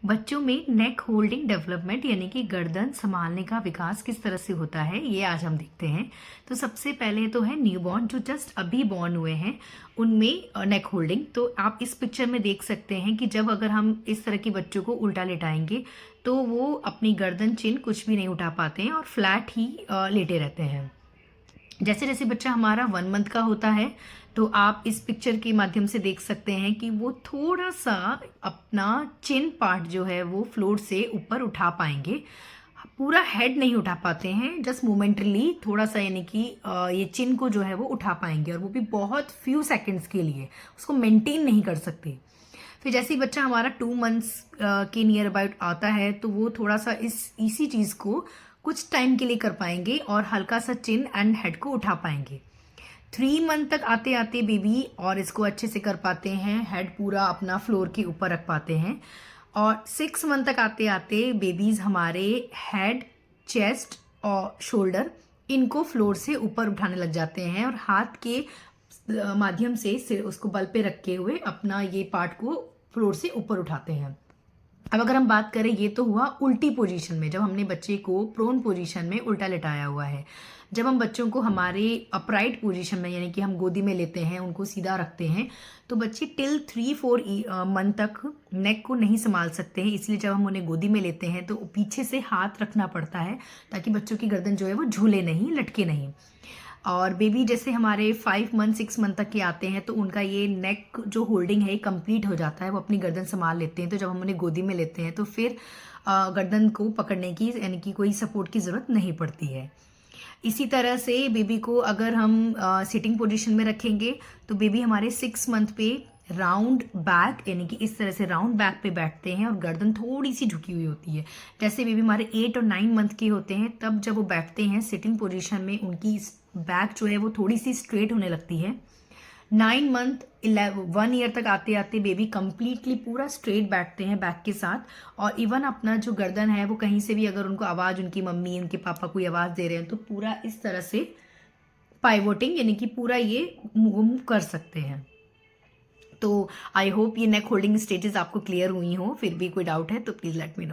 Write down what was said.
बच्चों में नेक holding development यानी कि गर्दन संभालने का विकास किस तरह से होता है, ये आज हम देखते हैं। तो सबसे पहले तो है न्यूबॉर्न, जो जस्ट अभी बॉर्न हुए हैं उनमें नेक होल्डिंग। तो आप इस पिक्चर में देख सकते हैं कि जब अगर हम इस तरह के बच्चों को उल्टा लेटाएंगे तो वो अपनी गर्दन चिन कुछ भी नहीं उठा पाते हैं और फ्लैट ही लेटे रहते हैं। जैसे जैसे बच्चा हमारा 1 मंथ का होता है तो आप इस पिक्चर के माध्यम से देख सकते हैं कि वो थोड़ा सा अपना चिन पार्ट जो है वो फ्लोर से ऊपर उठा पाएंगे। पूरा हेड नहीं उठा पाते हैं, जस्ट मोमेंटली थोड़ा सा, यानी कि ये चिन को जो है वो उठा पाएंगे और वो भी बहुत फ्यू सेकंड्स के लिए, उसको मेंटेन नहीं कर सकते। फिर जैसे ही बच्चा हमारा 2 मंथ्स के नियर अबाउट आता है तो वो थोड़ा सा इसी चीज़ को कुछ टाइम के लिए कर पाएंगे और हल्का सा चिन एंड हेड को उठा पाएंगे। 3 मंथ तक आते आते बेबी और इसको अच्छे से कर पाते हैं, हेड पूरा अपना फ्लोर के ऊपर रख पाते हैं। और 6 मंथ तक आते आते बेबीज हमारे हेड, चेस्ट और शोल्डर इनको फ्लोर से ऊपर उठाने लग जाते हैं और हाथ के माध्यम से उसको बल पे रखे हुए अपना ये पार्ट को फ्लोर से ऊपर उठाते हैं। अब अगर हम बात करें, ये तो हुआ उल्टी पोजीशन में, जब हमने बच्चे को प्रोन पोजीशन में उल्टा लेटाया हुआ है। जब हम बच्चों को हमारे अपराइट पोजीशन में, यानी कि हम गोदी में लेते हैं, उनको सीधा रखते हैं, तो बच्चे टिल 3-4 मंथ तक नेक को नहीं संभाल सकते हैं। इसलिए जब हम उन्हें गोदी में लेते हैं तो पीछे से हाथ रखना पड़ता है ताकि बच्चों की गर्दन जो है वो झूले नहीं, लटके नहीं। और बेबी जैसे हमारे 5 मंथ 6 मंथ तक के आते हैं तो उनका ये नेक जो होल्डिंग है कंप्लीट हो जाता है, वो अपनी गर्दन संभाल लेते हैं। तो जब हम उन्हें गोदी में लेते हैं तो फिर गर्दन को पकड़ने की, यानी कि कोई सपोर्ट की ज़रूरत नहीं पड़ती है। इसी तरह से बेबी को अगर हम सिटिंग पोजीशन में रखेंगे तो बेबी हमारे 6 मंथ पे राउंड बैक, यानी कि इस तरह से राउंड बैक पे बैठते हैं और गर्दन थोड़ी सी झुकी हुई होती है। जैसे बेबी हमारे 8 और 9 मंथ के होते हैं तब जब वो बैठते हैं सिटिंग पोजीशन में, उनकी बैक जो है वो थोड़ी सी स्ट्रेट होने लगती है। 9 मंथ 1 ईयर तक आते आते बेबी कंप्लीटली पूरा स्ट्रेट बैठते हैं बैक के साथ। और इवन अपना जो गर्दन है वो कहीं से भी अगर उनको आवाज़, उनकी मम्मी उनके पापा कोई आवाज़ दे रहे हैं तो पूरा इस तरह से पाइवोटिंग, यानी कि पूरा ये मूव कर सकते हैं। तो आई होप ये नेक होल्डिंग स्टेजेस आपको क्लियर हुई हो। फिर भी कोई डाउट है तो प्लीज़ लेट मी नो।